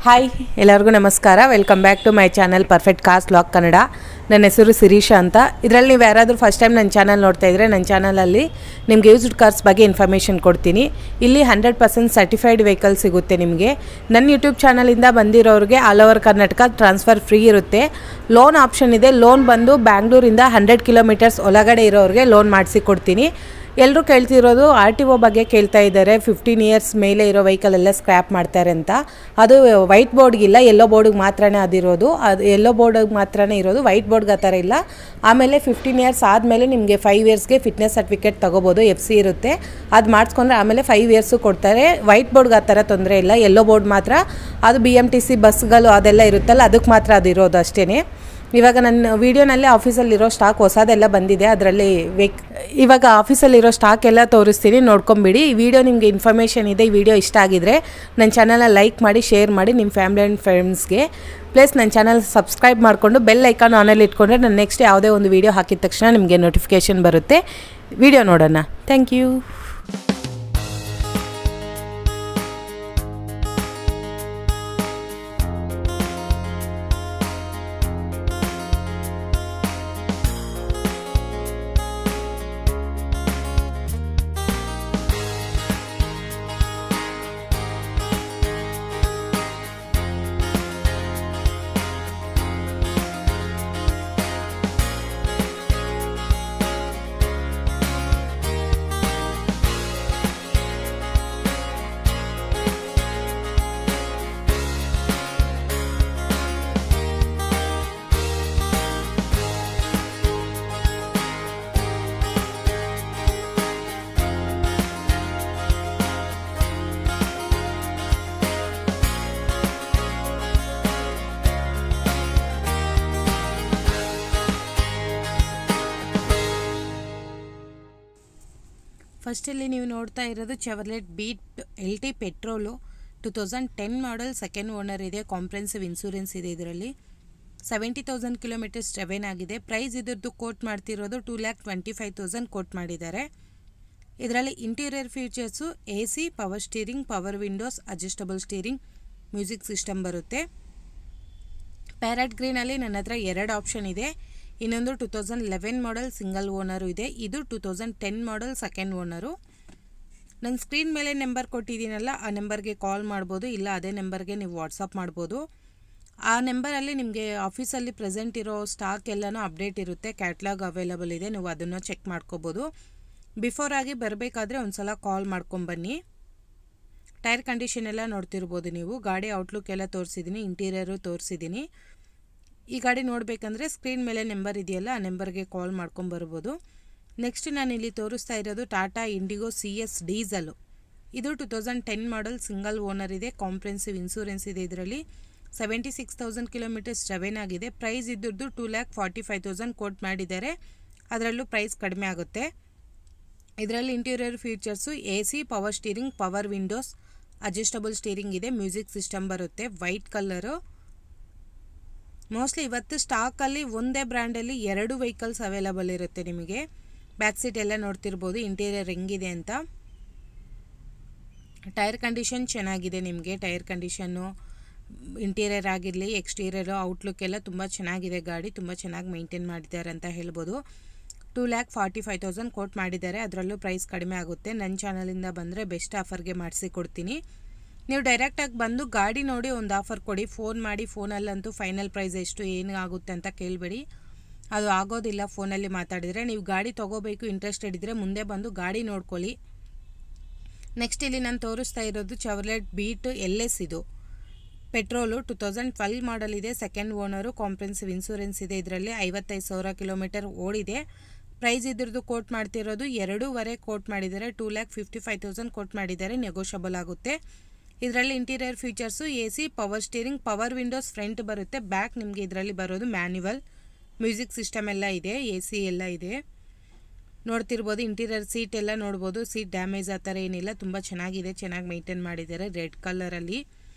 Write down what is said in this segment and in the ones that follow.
Hi ಎಲ್ಲರಿಗೂ ನಮಸ್ಕಾರ. Welcome back to my channel perfect cars vlog Kannada. ನನ್ನ ಹೆಸರು ಶಿರೀಷಾ ಅಂತ. ಇದರಲ್ಲಿ ನೀವು ಯಾರಾದರೂ ಫಸ್ಟ್ ಟೈಮ್ ನನ್ನ ಚಾನಲ್ ನೋಡ್ತಾ ಇದ್ದರೆ ನನ್ನ ಚಾನಲಲ್ಲಿ ನಿಮಗೆ ಯೂಸ್ಡ್ ಕಾರ್ಸ್ ಬಗ್ಗೆ ಇನ್ಫಾರ್ಮೇಷನ್ ಕೊಡ್ತೀನಿ. ಇಲ್ಲಿ 100% ಸರ್ಟಿಫೈಡ್ ವೆಹಿಕಲ್ ಸಿಗುತ್ತೆ ನಿಮಗೆ. ನನ್ನ ಯೂಟ್ಯೂಬ್ ಚಾನಲಿಂದ ಬಂದಿರೋರಿಗೆ all over Karnataka transfer free ಇರುತ್ತೆ. ಲೋನ್ ಆಪ್ಷನ್ ಇದೆ. ಲೋನ್ ಬಂದು ಬ್ಯಾಂಗ್ಳೂರಿಂದ 100 ಕಿಲೋಮೀಟರ್ಸ್ ಒಳಗಡೆ ಇರೋರಿಗೆ ಲೋನ್ ಮಾಡಿಸಿ ಕೊಡ್ತೀನಿ. ಎಲ್ಲರೂ ಕೇಳ್ತಿರೋದು RTO ಬಗ್ಗೆ ಕೇಳ್ತಾ ಇದ್ದಾರೆ. 15 ಇಯರ್ಸ್ ಮೇಲೆ ಇರೋ ವೆಹಿಕಲ್ ಎಲ್ಲ ಸ್ಕ್ರ್ಯಾಪ್ ಮಾಡ್ತಾರೆ ಅಂತ. ಅದು ವೈಟ್ ಬೋರ್ಡ್ಗಿಲ್ಲ, ಯೆಲ್ಲೋ ಬೋರ್ಡಿಗೆ ಮಾತ್ರನೇ ಅದಿರೋದು. ಅದು ಯೆಲ್ಲೋ ಬೋರ್ಡಿಗೆ ಮಾತ್ರನೇ ಇರೋದು, ವೈಟ್ ಬೋರ್ಡ್ಗೆ ಆ ಥರ ಇಲ್ಲ. ಆಮೇಲೆ 15 ಇಯರ್ಸ್ ಆದಮೇಲೆ ನಿಮಗೆ 5 ಇಯರ್ಸ್ಗೆ ಫಿಟ್ನೆಸ್ ಸರ್ಟಿಫಿಕೇಟ್ ತೊಗೋಬೋದು. FC ಇರುತ್ತೆ, ಅದು ಮಾಡಿಸ್ಕೊಂಡ್ರೆ ಆಮೇಲೆ 5 ಇಯರ್ಸು ಕೊಡ್ತಾರೆ. ವೈಟ್ ಬೋರ್ಡ್ಗೆ ಆ ಥರ ತೊಂದರೆ ಇಲ್ಲ. ಯೆಲ್ಲೋ ಬೋರ್ಡ್ ಮಾತ್ರ, ಅದು BMTC ಬಸ್ಗಳು ಅದೆಲ್ಲ ಇರುತ್ತಲ್ಲ, ಅದಕ್ಕೆ ಮಾತ್ರ ಅದು ಇರೋದು ಅಷ್ಟೇ. ಇವಾಗ ನನ್ನ ವೀಡಿಯೋನಲ್ಲಿ ಆಫೀಸಲ್ಲಿರೋ ಸ್ಟಾಕ್ ಹೊಸದೆಲ್ಲ ಬಂದಿದೆ. ಅದರಲ್ಲಿ ಇವಾಗ ಆಫೀಸಲ್ಲಿರೋ ಸ್ಟಾಕ್ ಎಲ್ಲ ತೋರಿಸ್ತೀನಿ, ನೋಡ್ಕೊಂಬಿಡಿ. ಈ ವಿಡಿಯೋ ನಿಮಗೆ ಇನ್ಫಾರ್ಮೇಷನ್ ಇದೆ. ಈ ವಿಡಿಯೋ ಇಷ್ಟ ಆಗಿದ್ರೆ ನನ್ನ ಚಾನಲ್ನ ಲೈಕ್ ಮಾಡಿ, ಶೇರ್ ಮಾಡಿ ನಿಮ್ಮ ಫ್ಯಾಮಿಲಿ ಆ್ಯಂಡ್ ಫ್ರೆಂಡ್ಸ್ಗೆ. ಪ್ಲಸ್ ನನ್ನ ಚಾನಲ್ ಸಬ್ಸ್ಕ್ರೈಬ್ ಮಾಡಿಕೊಂಡು ಬೆಲ್ ಐಕಾನ್ ಆನಲ್ಲಿ ಇಟ್ಕೊಂಡ್ರೆ ನಾನು ನೆಕ್ಸ್ಟ್ ಯಾವುದೇ ಒಂದು ವೀಡಿಯೋ ಹಾಕಿದ ತಕ್ಷಣ ನಿಮಗೆ ನೋಟಿಫಿಕೇಷನ್ ಬರುತ್ತೆ. ವಿಡಿಯೋ ನೋಡೋಣ. Thank you. ಫಸ್ಟಲ್ಲಿ ನೀವು ನೋಡ್ತಾ ಇರೋದು Chevrolet Beat LT petrol 2010 model, second owner ಇದೆ. ಕಾಂಪ್ರೆನ್ಸಿವ್ ಇನ್ಸೂರೆನ್ಸ್ ಇದೆ. ಇದರಲ್ಲಿ 70,000 ಕಿಲೋಮೀಟರ್ಸ್ ಡ್ರೈವನ್ ಆಗಿದೆ. ಪ್ರೈಸ್ ಇದ್ರದ್ದು ಕೋಟ್ ಮಾಡ್ತಿರೋದು 2,25,000 ಕೋಟ್ ಮಾಡಿದ್ದಾರೆ. ಇದರಲ್ಲಿ interior features AC, power steering, power windows, adjustable steering, music system ಬರುತ್ತೆ. ಪ್ಯಾರಟ್ ಗ್ರೀನಲ್ಲಿ ನನ್ನ ಹತ್ರ 2 ಆಪ್ಷನ್ ಇದೆ. ಇನ್ನೊಂದು 2011 ಮಾಡೆಲ್ ಸಿಂಗಲ್ ಓನರು ಇದೆ. ಇದು 2010 ಮಾಡೆಲ್ ಸೆಕೆಂಡ್ ಓನರು. ನನ್ನ ಸ್ಕ್ರೀನ್ ಮೇಲೆ ನಂಬರ್ ಕೊಟ್ಟಿದ್ದೀನಲ್ಲ, ಆ ನಂಬರ್ಗೆ ಕಾಲ್ ಮಾಡ್ಬೋದು, ಇಲ್ಲ ಅದೇ ನಂಬರ್ಗೆ ನೀವು ವಾಟ್ಸಪ್ ಮಾಡ್ಬೋದು. ಆ ನಂಬರಲ್ಲಿ ನಿಮಗೆ ಆಫೀಸಲ್ಲಿ ಪ್ರೆಸೆಂಟ್ ಇರೋ ಸ್ಟಾಕ್ ಎಲ್ಲನೂ ಅಪ್ಡೇಟ್ ಇರುತ್ತೆ. ಕ್ಯಾಟ್ಲಾಗ್ ಅವೈಲಬಲ್ ಇದೆ, ನೀವು ಅದನ್ನು ಚೆಕ್ ಮಾಡ್ಕೋಬೋದು. ಬಿಫೋರ್ ಆಗಿ ಬರಬೇಕಾದ್ರೆ ಒಂದು ಸಲ ಕಾಲ್ ಮಾಡ್ಕೊಂಬನ್ನಿ. ಟೈರ್ ಕಂಡೀಷನ್ ಎಲ್ಲ ನೋಡ್ತಿರ್ಬೋದು ನೀವು. ಗಾಡಿ ಔಟ್ಲುಕ್ ಎಲ್ಲ ತೋರಿಸಿದ್ದೀನಿ, ಇಂಟೀರಿಯರು ತೋರಿಸಿದ್ದೀನಿ. ಈ ಗಾಡಿ ನೋಡಬೇಕಂದ್ರೆ ಸ್ಕ್ರೀನ್ ಮೇಲೆ ನಂಬರ್ ಇದೆಯಲ್ಲ, ಆ ನಂಬರ್ಗೆ ಕಾಲ್ ಮಾಡ್ಕೊಂಬರ್ಬೋದು. ನೆಕ್ಸ್ಟ್ ನಾನು ಇಲ್ಲಿ ತೋರಿಸ್ತಾ ಇರೋದು ಟಾಟಾ ಇಂಡಿಗೋ CS ಡೀಸಲು. ಇದು 2010 ಮಾಡೆಲ್ ಸಿಂಗಲ್ ಓನರ್ ಇದೆ. ಕಾಂಪ್ರೆನ್ಸಿವ್ ಇನ್ಸೂರೆನ್ಸ್ ಇದೆ. ಇದರಲ್ಲಿ 76,000 ಕಿಲೋಮೀಟರ್ಸ್ ಡ್ರೈವನ್ ಆಗಿದೆ. ಪ್ರೈಸ್ ಇದ್ರದ್ದು 2,45,000 ಕೋಟ್ ಮಾಡಿದ್ದಾರೆ. ಅದರಲ್ಲೂ ಪ್ರೈಸ್ ಕಡಿಮೆ ಆಗುತ್ತೆ. ಇದರಲ್ಲಿ interior features AC, power steering, power windows, adjustable steering ಇದೆ. ಮ್ಯೂಸಿಕ್ ಸಿಸ್ಟಮ್ ಬರುತ್ತೆ. White colour. ಮೋಸ್ಟ್ಲಿ ಇವತ್ತು ಸ್ಟಾಕಲ್ಲಿ ಒಂದೇ ಬ್ರ್ಯಾಂಡಲ್ಲಿ 2 ವೆಹಿಕಲ್ಸ್ ಅವೈಲಬಲ್ ಇರುತ್ತೆ ನಿಮಗೆ. ಬ್ಯಾಕ್ ಸೀಟ್ ಎಲ್ಲ ನೋಡ್ತಿರ್ಬೋದು ಇಂಟೀರಿಯರ್ ಹೆಂಗಿದೆ ಅಂತ. ಟೈರ್ ಕಂಡೀಷನ್ ಚೆನ್ನಾಗಿದೆ ನಿಮಗೆ. ಟೈರ್ ಕಂಡೀಷನ್ನು ಇಂಟೀರಿಯರ್ ಆಗಿರಲಿ, ಎಕ್ಸ್ಟೀರಿಯರು, ಔಟ್ಲುಕ್ ಎಲ್ಲ ತುಂಬ ಚೆನ್ನಾಗಿದೆ. ಗಾಡಿ ತುಂಬ ಚೆನ್ನಾಗಿ ಮೇಂಟೈನ್ ಮಾಡಿದ್ದಾರೆ ಅಂತ ಹೇಳ್ಬೋದು. 2,45,000 ಕೋಟ್ ಮಾಡಿದ್ದಾರೆ. ಅದರಲ್ಲೂ ಪ್ರೈಸ್ ಕಡಿಮೆ ಆಗುತ್ತೆ. ನನ್ನ ಚಾನಲಿಂದ ಬಂದರೆ ಬೆಸ್ಟ್ ಆಫರ್ಗೆ ಮಾಡಿಸಿ ಕೊಡ್ತೀನಿ. ನೀವು ಡೈರೆಕ್ಟಾಗಿ ಬಂದು ಗಾಡಿ ನೋಡಿ ಒಂದು ಆಫರ್ ಕೊಡಿ. ಫೋನ್ ಮಾಡಿ, ಫೋನಲ್ಲಂತೂ ಫೈನಲ್ ಪ್ರೈಸ್ ಎಷ್ಟು ಏನು ಆಗುತ್ತೆ ಅಂತ ಕೇಳಬೇಡಿ, ಅದು ಆಗೋದಿಲ್ಲ. ಫೋನಲ್ಲಿ ಮಾತಾಡಿದರೆ ನೀವು ಗಾಡಿ ತೊಗೋಬೇಕು ಇಂಟ್ರೆಸ್ಟೆಡ್ ಇದ್ದರೆ ಮುಂದೆ ಬಂದು ಗಾಡಿ ನೋಡ್ಕೊಳ್ಳಿ. ನೆಕ್ಸ್ಟ್ ಇಲ್ಲಿ ನಾನು ತೋರಿಸ್ತಾ ಇರೋದು ಚೆವರ್ಲೆಟ್ ಬೀಟ್ LS. ಇದು ಪೆಟ್ರೋಲು 2012 ಮಾಡೆಲ್ ಇದೆ. Second owner. ಕಾಂಪ್ರೆನ್ಸಿವ್ ಇನ್ಸೂರೆನ್ಸ್ ಇದೆ. ಇದರಲ್ಲಿ 55,000 ಕಿಲೋಮೀಟರ್ ಓಡಿದೆ. ಪ್ರೈಸ್ ಇದ್ರದ್ದು ಕೋಟ್ ಮಾಡ್ತಿರೋದು 2.5 ಕೋಟ್ ಮಾಡಿದ್ದಾರೆ. 2,55,000 ಕೋಟ್ ಮಾಡಿದ್ದಾರೆ. ನೆಗೋಷಿಯಬಲ್ ಆಗುತ್ತೆ. ಇದರಲ್ಲಿ interior features AC, power steering, power Windows front ಬರುತ್ತೆ. ಬ್ಯಾಕ್ ನಿಮಗೆ ಇದರಲ್ಲಿ ಬರೋದು ಮ್ಯಾನ್ಯುವಲ್. ಮ್ಯೂಸಿಕ್ ಸಿಸ್ಟಮ್ ಎಲ್ಲ ಇದೆ. AC ಎಲ್ಲ ಇದೆ. ನೋಡ್ತಿರ್ಬೋದು ಇಂಟೀರಿಯರ್ ಸೀಟ್ ಎಲ್ಲ ನೋಡ್ಬೋದು. ಸೀಟ್ ಡ್ಯಾಮೇಜ್ ಆ ಥರ ಏನಿಲ್ಲ, ತುಂಬ ಚೆನ್ನಾಗಿದೆ. ಚೆನ್ನಾಗಿ ಮೇಂಟೈನ್ ಮಾಡಿದ್ದಾರೆ. ರೆಡ್ ಕಲರಲ್ಲಿ.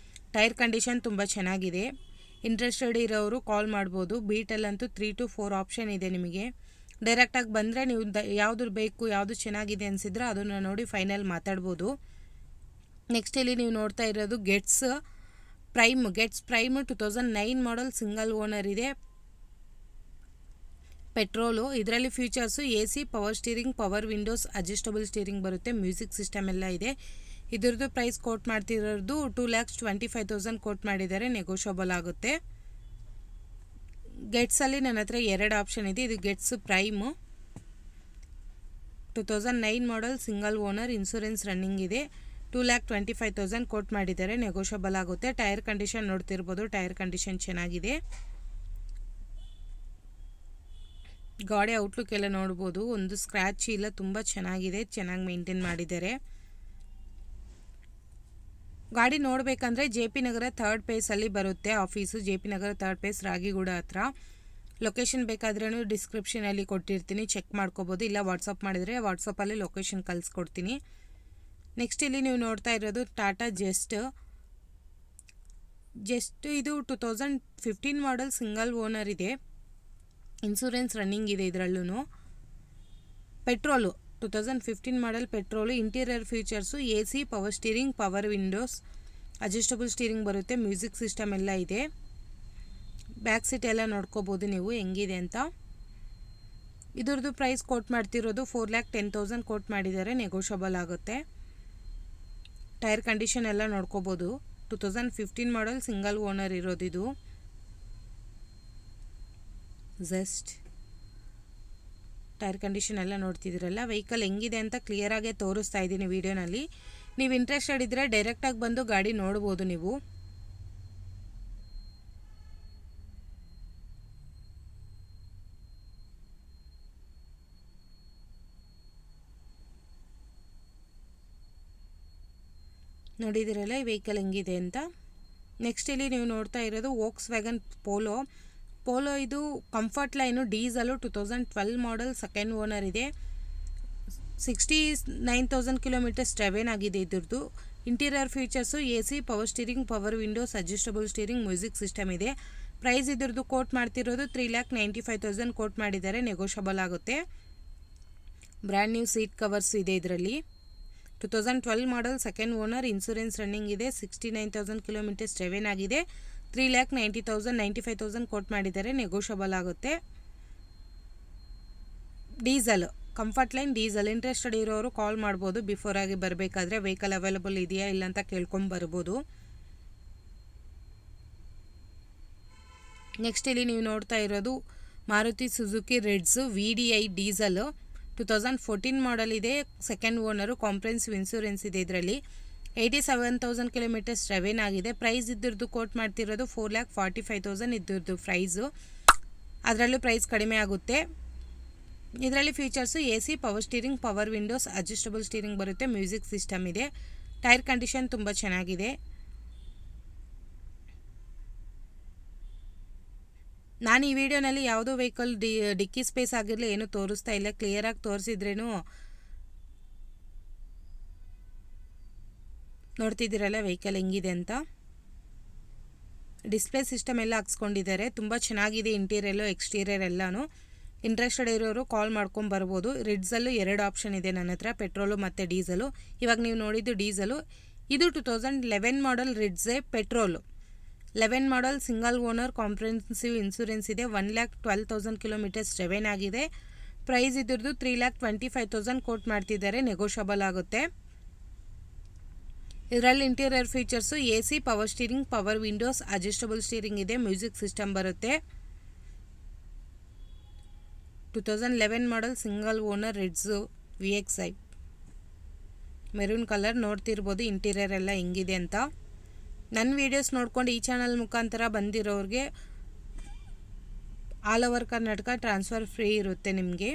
ಟೈರ್ ಕಂಡೀಷನ್ ತುಂಬ ಚೆನ್ನಾಗಿದೆ. ಇಂಟ್ರೆಸ್ಟೆಡ್ ಇರೋರು ಕಾಲ್ ಮಾಡ್ಬೋದು. ಬೀಟಲ್ಲಂತೂ 3 to 4 ಆಪ್ಷನ್ ಇದೆ ನಿಮಗೆ. ಡೈರೆಕ್ಟಾಗಿ ಬಂದರೆ ನೀವು ಯಾವುದು ಬೇಕು, ಯಾವುದು ಚೆನ್ನಾಗಿದೆ ಅನಿಸಿದ್ರೆ ಅದನ್ನು ನೋಡಿ ಫೈನಲ್ ಮಾತಾಡ್ಬೋದು. ನೆಕ್ಸ್ಟ್ ಇಲ್ಲಿ ನೀವು ನೋಡ್ತಾ ಇರೋದು ಗೆಟ್ಸ್ ಪ್ರೈಮ್ ಗೆಟ್ಸ್ ಪ್ರೈಮ್ 2009 ಮಾಡಲ್ ಸಿಂಗಲ್ ಓನರ್ ಇದೆ, ಪೆಟ್ರೋಲು. ಇದರಲ್ಲಿ features AC, power steering, power windows, adjustable steering ಬರುತ್ತೆ, ಮ್ಯೂಸಿಕ್ ಸಿಸ್ಟಮ್ ಎಲ್ಲ ಇದೆ. ಇದ್ರದ್ದು ಪ್ರೈಸ್ ಕೋಟ್ ಮಾಡ್ತಿರೋದು 2,25,000 ಕೋಟ್ ಮಾಡಿದ್ದಾರೆ, ನೆಗೋಷಿಯಬಲ್ ಆಗುತ್ತೆ. ಗೆಟ್ಸಲ್ಲಿ ನನ್ನ ಹತ್ರ 2 ಆಪ್ಷನ್ ಇದೆ. ಇದು ಗೆಟ್ಸ್ ಪ್ರೈಮು 2009 ಮಾಡಲ್ ಸಿಂಗಲ್ ಓನರ್, ಇನ್ಸೂರೆನ್ಸ್ ರನ್ನಿಂಗ್ ಇದೆ, 2,25,000 ಕೋಟ್ ಮಾಡಿದ್ದಾರೆ, ನೆಗೋಷಿಯಬಲ್ ಆಗುತ್ತೆ. ಟೈರ್ ಕಂಡೀಷನ್ ನೋಡ್ತಿರ್ಬೋದು, ಟೈರ್ ಕಂಡೀಷನ್ ಚೆನ್ನಾಗಿದೆ. ಗಾಡಿ ಔಟ್ಲುಕ್ ಎಲ್ಲ ನೋಡ್ಬೋದು, ಒಂದು ಸ್ಕ್ರ್ಯಾಚ್ ಇಲ್ಲ, ತುಂಬ ಚೆನ್ನಾಗಿದೆ, ಚೆನ್ನಾಗಿ ಮೇಂಟೈನ್ ಮಾಡಿದ್ದಾರೆ. ಗಾಡಿ ನೋಡಬೇಕಂದ್ರೆ JP ನಗರ 3rd ಫೇಸಲ್ಲಿ ಬರುತ್ತೆ ಆಫೀಸು, JP ನಗರ 3rd ಫೇಸ್ ರಾಗಿಗೂಡ ಹತ್ರ. ಲೊಕೇಶನ್ ಬೇಕಾದ್ರೂ ಡಿಸ್ಕ್ರಿಪ್ಷನಲ್ಲಿ ಕೊಟ್ಟಿರ್ತೀನಿ, ಚೆಕ್ ಮಾಡ್ಕೋಬೋದು. ಇಲ್ಲ ವಾಟ್ಸಪ್ ಮಾಡಿದರೆ ವಾಟ್ಸಪ್ಪಲ್ಲಿ ಲೊಕೇಶನ್ ಕಳಿಸ್ಕೊಡ್ತೀನಿ. ನೆಕ್ಸ್ಟ್ ಇಲ್ಲಿ ನೀವು ನೋಡ್ತಾ ಇರೋದು ಟಾಟಾ ಜೆಸ್ಟ್ ಇದು 2015 ಮಾಡಲ್ ಸಿಂಗಲ್ ಓನರ್ ಇದೆ, ಇನ್ಸೂರೆನ್ಸ್ ರನ್ನಿಂಗ್ ಇದೆ. ಇದರಲ್ಲೂ petrol 2015 model petrol. Interior features AC, power steering, power windows, adjustable steering ಬರುತ್ತೆ, ಮ್ಯೂಸಿಕ್ ಸಿಸ್ಟಮ್ ಎಲ್ಲ ಇದೆ. ಬ್ಯಾಕ್ ಸೀಟ್ ಎಲ್ಲ ನೋಡ್ಕೋಬೋದು ನೀವು ಹೆಂಗಿದೆ ಅಂತ. ಇದ್ರದ್ದು ಪ್ರೈಸ್ ಕೋಟ್ ಮಾಡ್ತಿರೋದು 4,10,000 ಕೋಟ್ ಮಾಡಿದ್ದಾರೆ, ನೆಗೋಷಿಯಬಲ್ ಆಗುತ್ತೆ. ಟೈರ್ ಕಂಡೀಷನ್ ಎಲ್ಲ ನೋಡ್ಕೋಬೋದು. 2015 ಮಾಡಲ್ ಸಿಂಗಲ್ ಓನರ್ ಇರೋದಿದು. ಜಸ್ಟ್ ಟೈರ್ ಕಂಡೀಷನ್ ಎಲ್ಲ ನೋಡ್ತಿದ್ದೀರಲ್ಲ. ವೆಹಿಕಲ್ ಹೆಂಗಿದೆ ಅಂತ ಕ್ಲಿಯರಾಗೆ ತೋರಿಸ್ತಾ ಇದ್ದೀನಿ ವಿಡಿಯೋನಲ್ಲಿ. ನೀವು ಇಂಟ್ರೆಸ್ಟೆಡ್ ಇದ್ದರೆ ಡೈರೆಕ್ಟಾಗಿ ಬಂದು ಗಾಡಿ ನೋಡ್ಬೋದು ನೀವು. ನೋಡಿದಿರಲ್ಲ ಈ ವೆಹಿಕಲ್ ಹೆಂಗಿದೆ ಅಂತ. ನೆಕ್ಸ್ಟ್ ಇಲ್ಲಿ ನೀವು ನೋಡ್ತಾ ಇರೋದು ವೋಕ್ಸ್ವ್ಯಾಗನ್ ಪೋಲೋ ಇದು comfort line diesel 2012 model second owner ಇದೆ, 69,000 ಕಿಲೋಮೀಟರ್ಸ್ ಡ್ರೈವೇನ್ ಆಗಿದೆ ಇದ್ರದ್ದು. Interior features AC, power steering, power windows, adjustable steering, music system ಇದೆ. ಪ್ರೈಸ್ ಇದ್ರದ್ದು ಕೋಟ್ ಮಾಡ್ತಿರೋದು 3,95,000 ಕೋಟ್ ಮಾಡಿದ್ದಾರೆ, ನೆಗೋಷಿಯಬಲ್ ಆಗುತ್ತೆ. ಬ್ರ್ಯಾಂಡ್ ನ್ಯೂ ಸೀಟ್ ಕವರ್ಸ್ ಇದೆ ಇದರಲ್ಲಿ. 2012 model second owner, insurance running ಇದೆ, 69,000 ಕಿಲೋಮೀಟರ್ಸ್ ಡ್ರೈವೇನ್ ಆಗಿದೆ, 3,95,000 ಕೋಟ್ ಮಾಡಿದ್ದಾರೆ, ನೆಗೋಷಿಯಬಲ್ ಆಗುತ್ತೆ. Diesel comfort line diesel. Interested ಇರೋರು ಕಾಲ್ ಮಾಡ್ಬೋದು, ಬಿಫೋರ್ ಆಗಿ ಬರಬೇಕಾದ್ರೆ ವೆಹಿಕಲ್ ಅವೈಲಬಲ್ ಇದೆಯಾ ಇಲ್ಲ ಅಂತ ಕೇಳ್ಕೊಂಬರ್ಬೋದು. ನೆಕ್ಸ್ಟ್ ಇಲ್ಲಿ ನೀವು ನೋಡ್ತಾ ಇರೋದು ಮಾರುತಿ ಸುಜುಕಿ ರೆಡ್ಸು VDI ಡೀಸಲು 2014 ಮಾಡಲ್ ಇದೆ, ಸೆಕೆಂಡ್ ಓನರು, ಕಾಂಪ್ರೆನ್ಸಿವ್ ಇನ್ಸೂರೆನ್ಸ್ ಇದೆ. ಇದರಲ್ಲಿ 87,000 ಕಿಲೋಮೀಟರ್ಸ್ ಡ್ರೈವೇನ್ ಆಗಿದೆ. ಪ್ರೈಸ್ ಇದ್ರದ್ದು ಕೋಟ್ ಮಾಡ್ತಿರೋದು 4,45,000 ಇದ್ರದ್ದು ಪ್ರೈಸು. ಅದರಲ್ಲೂ ಪ್ರೈಸ್ ಕಡಿಮೆ ಆಗುತ್ತೆ. ಇದರಲ್ಲಿ features AC, power steering, power windows, adjustable steering ಬರುತ್ತೆ, ಮ್ಯೂಸಿಕ್ ಸಿಸ್ಟಮ್ ಇದೆ. ಟೈರ್ ಕಂಡೀಷನ್ ತುಂಬ ಚೆನ್ನಾಗಿದೆ. ನಾನು ಈ ವಿಡಿಯೋನಲ್ಲಿ ಯಾವುದೋ ವೆಹಿಕಲ್ ಡಿಕ್ಕಿ ಸ್ಪೇಸ್ ಆಗಿರಲಿ ಏನೂ ತೋರಿಸ್ತಾ ಇಲ್ಲ, ಕ್ಲಿಯರಾಗಿ ತೋರಿಸಿದ್ರೇನು ನೋಡ್ತಿದ್ದೀರಲ್ಲ ವೆಹಿಕಲ್ ಹೆಂಗಿದೆ ಅಂತ. ಡಿಸ್ಪ್ಲೇ ಸಿಸ್ಟಮ್ ಎಲ್ಲ ಹಾಕ್ಸ್ಕೊಂಡಿದ್ದಾರೆ, ತುಂಬ ಚೆನ್ನಾಗಿದೆ ಇಂಟೀರಿಯರು ಎಕ್ಸ್ಟೀರಿಯರ್ ಎಲ್ಲನೂ. ಇಂಟ್ರೆಸ್ಟೆಡ್ ಇರೋರು ಕಾಲ್ ಮಾಡ್ಕೊಂಡು ಬರ್ಬೋದು. ರಿಡ್ಸಲ್ಲೂ 2 ಆಪ್ಷನ್ ಇದೆ ನನ್ನ ಹತ್ರ, ಪೆಟ್ರೋಲು ಮತ್ತು ಡೀಸಲು. ಇವಾಗ ನೀವು ನೋಡಿದ್ದು ಡೀಸಲು. ಇದು 2011 model Ritz petrol, 11 model single owner, comprehensive insurance ಇದೆ, 1,12,000 ಕಿಲೋಮೀಟರ್ಸ್ ಡ್ರೈವೇನ್ ಆಗಿದೆ. ಪ್ರೈಸ್ ಇದ್ರದ್ದು 3,25,000 ಕೋಟ್ ಮಾಡ್ತಿದ್ದಾರೆ, ನೆಗೋಷಿಯಬಲ್ ಆಗುತ್ತೆ. ಇದರಲ್ಲಿ interior features AC, power steering, power windows, adjustable steering ಇದೆ, ಮ್ಯೂಸಿಕ್ ಸಿಸ್ಟಮ್ ಬರುತ್ತೆ. 2011 model single owner Ritz VXI maroon colour. ನೋಡ್ತಿರ್ಬೋದು ಇಂಟೀರಿಯರ್ ಎಲ್ಲ ಹೆಂಗಿದೆ ಅಂತ. ನನ್ನ ವೀಡಿಯೋಸ್ ನೋಡ್ಕೊಂಡು ಈ ಚಾನಲ್ ಮುಖಾಂತರ ಬಂದಿರೋರಿಗೆ all over Karnataka transfer free ಇರುತ್ತೆ ನಿಮಗೆ.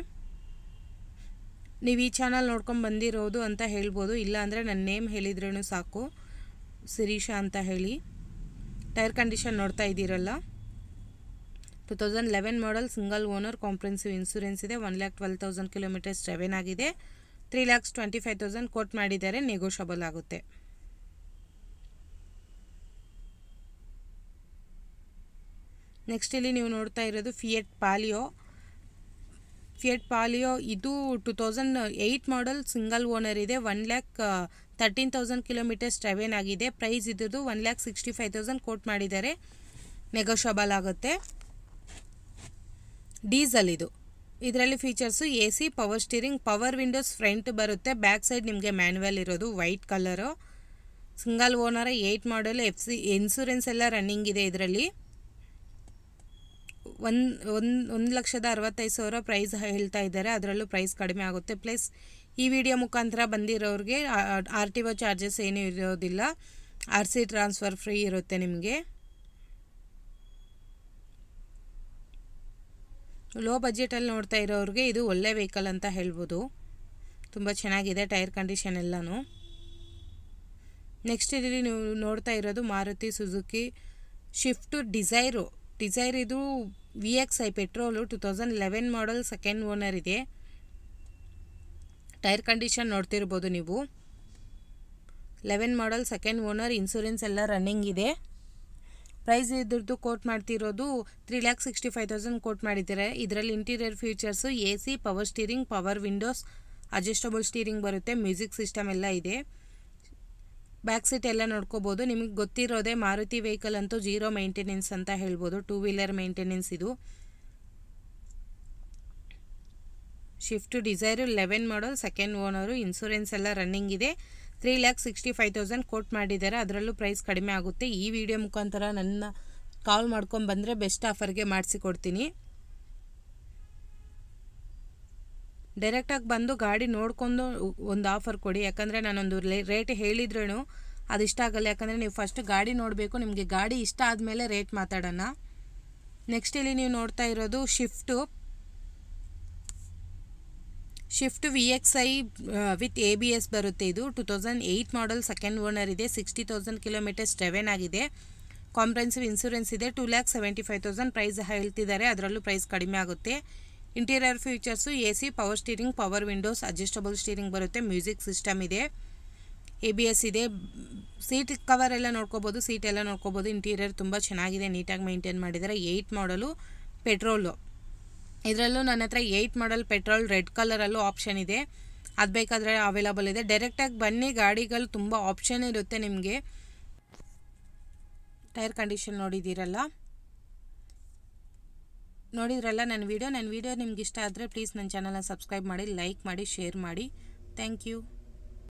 ನೀವು ಈ ಚಾನಲ್ ನೋಡ್ಕೊಂಡು ಬಂದಿರೋದು ಅಂತ ಹೇಳ್ಬೋದು, ಇಲ್ಲ ಅಂದರೆ ನನ್ನ ನೇಮ್ ಹೇಳಿದ್ರೂ ಸಾಕು, ಶಿರೀಷಾ ಅಂತ ಹೇಳಿ. ಟೈರ್ ಕಂಡೀಷನ್ ನೋಡ್ತಾ ಇದ್ದೀರಲ್ಲ, 2011 model single owner, comprehensive insurance ಇದೆ, 1,12,000 ಕಿಲೋಮೀಟರ್ಸ್ ಡ್ರೈವೇನ್ ಆಗಿದೆ, 3,25,000 ಕೋಟ್ ಮಾಡಿದ್ದಾರೆ, ನೆಗೋಷಿಯಬಲ್ ಆಗುತ್ತೆ. ನೆಕ್ಸ್ಟ್ ಇಲ್ಲಿ ನೀವು ನೋಡ್ತಾ ಇರೋದು ಫಿಯಟ್ ಪಾಲಿಯೋ ಇದು 2008 ಮಾಡಲ್ ಸಿಂಗಲ್ ಓನರ್ ಇದೆ, 1,30,000 13,000 ಕಿಲೋಮೀಟರ್ಸ್ ಡ್ರೈವೇನ್ ಆಗಿದೆ. ಪ್ರೈಸ್ ಇದ್ರದ್ದು 1,65,000 ಕೋಟ್ ಮಾಡಿದ್ದಾರೆ, ನೆಗೋಷಿಯಬಲ್ ಆಗುತ್ತೆ. ಡೀಸೆಲ್ ಇದು. ಇದರಲ್ಲಿ features AC, power steering, power Windows front ಬರುತ್ತೆ. ಬ್ಯಾಕ್ ಸೈಡ್ ನಿಮಗೆ ಮ್ಯಾನ್ಯುವಲ್ ಇರೋದು, ವೈಟ್ ಕಲರು. ಸಿಂಗಲ್ ಓನರ್, 8 ಮಾಡಲ್, FC ಇನ್ಸೂರೆನ್ಸ್ ಎಲ್ಲ ರನ್ನಿಂಗ್ ಇದೆ. ಇದರಲ್ಲಿ 1,65,000 ಪ್ರೈಸ್ ಹೇಳ್ತಾ ಇದ್ದಾರೆ. ಅದರಲ್ಲೂ ಪ್ರೈಸ್ ಕಡಿಮೆ ಆಗುತ್ತೆ. ಪ್ಲಸ್ ಈ ವಿಡಿಯೋ ಮುಖಾಂತರ ಬಂದಿರೋರಿಗೆ RTO ಚಾರ್ಜಸ್ ಏನೂ ಇರೋದಿಲ್ಲ. RC ಟ್ರಾನ್ಸ್ಫರ್ ಫ್ರೀ ಇರುತ್ತೆ ನಿಮಗೆ. ಲೋ ಬಜೆಟಲ್ಲಿ ನೋಡ್ತಾ ಇರೋರಿಗೆ ಇದು ಒಳ್ಳೆ ವೆಹಿಕಲ್ ಅಂತ ಹೇಳ್ಬೋದು. ತುಂಬ ಚೆನ್ನಾಗಿದೆ ಟೈರ್ ಕಂಡೀಷನ್ ಎಲ್ಲನೂ. ನೆಕ್ಸ್ಟ್ ಇಲ್ಲಿ ನೀವು ನೋಡ್ತಾ ಇರೋದು ಮಾರುತಿ ಸುಜುಕಿ ಶಿಫ್ಟ್ ಡಿಸೈರ್ ಇದು VXI ಪೆಟ್ರೋಲು 2011 ಮಾಡಲ್, ಸೆಕೆಂಡ್ ಓನರ್ ಇದೆ. ಟೈರ್ ಕಂಡೀಷನ್ ನೋಡ್ತಿರ್ಬೋದು ನೀವು. 11 ಮಾಡಲ್, ಸೆಕೆಂಡ್ ಓನರ್, ಇನ್ಸೂರೆನ್ಸ್ ಎಲ್ಲ ರನ್ನಿಂಗ್ ಇದೆ. ಪ್ರೈಸ್ ಇದ್ರದ್ದು ಕೋಟ್ ಮಾಡ್ತಿರೋದು 3,65,000 ಕೋಟ್ ಮಾಡಿದ್ದಾರೆ. ಇದರಲ್ಲಿ interior features AC, power steering, power windows, adjustable steering ಬರುತ್ತೆ, ಮ್ಯೂಸಿಕ್ ಸಿಸ್ಟಮ್ ಎಲ್ಲ ಇದೆ. ಬ್ಯಾಕ್ ಸೀಟ್ ಎಲ್ಲ ನೋಡ್ಕೋಬೋದು. ನಿಮಗೆ ಗೊತ್ತಿರೋದೇ ಮಾರುತಿ ವೆಹಿಕಲ್ ಅಂತೂ ಜೀರೋ ಮೇಂಟೆನೆನ್ಸ್ ಅಂತ ಹೇಳ್ಬೋದು, 2 ವೀಲರ್ ಮೇಂಟೆನೆನ್ಸ್ ಇದು. ಶಿಫ್ಟ್ ಡಿಸೈರ್ 11 ಮಾಡಲ್, ಸೆಕೆಂಡ್ ಓನರು, ಇನ್ಸೂರೆನ್ಸ್ ಎಲ್ಲ ರನ್ನಿಂಗ್ ಇದೆ. 3,65,000 ಕೋಟ್ ಮಾಡಿದ್ದಾರೆ. ಅದರಲ್ಲೂ ಪ್ರೈಸ್ ಕಡಿಮೆ ಆಗುತ್ತೆ. ಈ ವಿಡಿಯೋ ಮುಖಾಂತರ ನನ್ನ ಕಾಲ್ ಮಾಡ್ಕೊಂಡು ಬಂದರೆ ಬೆಸ್ಟ್ ಆಫರ್ಗೆ ಮಾಡಿಸಿಕೊಡ್ತೀನಿ. ಡೈರೆಕ್ಟಾಗಿ ಬಂದು ಗಾಡಿ ನೋಡ್ಕೊಂಡು ಒಂದು ಆಫರ್ ಕೊಡಿ. ಯಾಕಂದರೆ ನಾನೊಂದು ರೇಟ್ ಹೇಳಿದ್ರೂ ಅದು ಇಷ್ಟ ಆಗಲ್ಲ. ಯಾಕಂದರೆ ನೀವು ಫಸ್ಟ್ ಗಾಡಿ ನೋಡಬೇಕು. ನಿಮಗೆ ಗಾಡಿ ಇಷ್ಟ ಆದಮೇಲೆ ರೇಟ್ ಮಾತಾಡೋಣ. ನೆಕ್ಸ್ಟ್ ಇಲ್ಲಿ ನೀವು ನೋಡ್ತಾ ಇರೋದು ಶಿಫ್ಟ್ VXI ವಿತ್ ABS ಬರುತ್ತೆ. ಇದು 2008 ಮಾಡಲ್, ಸೆಕೆಂಡ್ ಓನರ್ ಇದೆ. 60,000 ಕಿಲೋಮೀಟರ್ಸ್ ಡ್ರೈವೇನ್ ಆಗಿದೆ. ಕಾಂಪ್ರೆನ್ಸಿವ್ ಇನ್ಸೂರೆನ್ಸ್ ಇದೆ. 2,75,000 ಪ್ರೈಸ್ ಹೇಳ್ತಿದ್ದಾರೆ. ಅದರಲ್ಲೂ ಪ್ರೈಸ್ ಕಡಿಮೆ ಆಗುತ್ತೆ. Interior features AC, power steering, power windows, adjustable steering ಬರುತ್ತೆ, ಮ್ಯೂಸಿಕ್ ಸಿಸ್ಟಮ್ ಇದೆ, ABS ಇದೆ. ಸೀಟ್ ಕವರ್ ಎಲ್ಲ ನೋಡ್ಕೋಬೋದು, ಸೀಟ್ ಎಲ್ಲ ನೋಡ್ಕೋಬೋದು. ಇಂಟೀರಿಯರ್ ತುಂಬ ಚೆನ್ನಾಗಿದೆ, ನೀಟಾಗಿ ಮೇಂಟೈನ್ ಮಾಡಿದ್ದಾರೆ. 8 ಮಾಡಲು ಪೆಟ್ರೋಲು. ಇದರಲ್ಲೂ ನನ್ನ ಹತ್ರ 8 ಮಾಡಲ್ ಪೆಟ್ರೋಲ್ ರೆಡ್ ಕಲರಲ್ಲೂ ಆಪ್ಷನ್ ಇದೆ. ಅದು ಬೇಕಾದರೆ ಅವೈಲಬಲ್ ಇದೆ. ಡೈರೆಕ್ಟಾಗಿ ಬನ್ನಿ, ಗಾಡಿಗಳು ತುಂಬ ಆಪ್ಷನ್ ಇರುತ್ತೆ ನಿಮಗೆ. ಟೈರ್ ಕಂಡೀಷನ್ ನೋಡಿದ್ದೀರಲ್ಲ ನನ್ನ ವಿಡಿಯೋ ನಿಮ್ಗೆ ಇಷ್ಟ ಆದರೆ ಪ್ಲೀಸ್ ನನ್ನ ಚಾನಲ್ನ ಸಬ್ಸ್ಕ್ರೈಬ್ ಮಾಡಿ, ಲೈಕ್ ಮಾಡಿ, ಶೇರ್ ಮಾಡಿ. Thank you.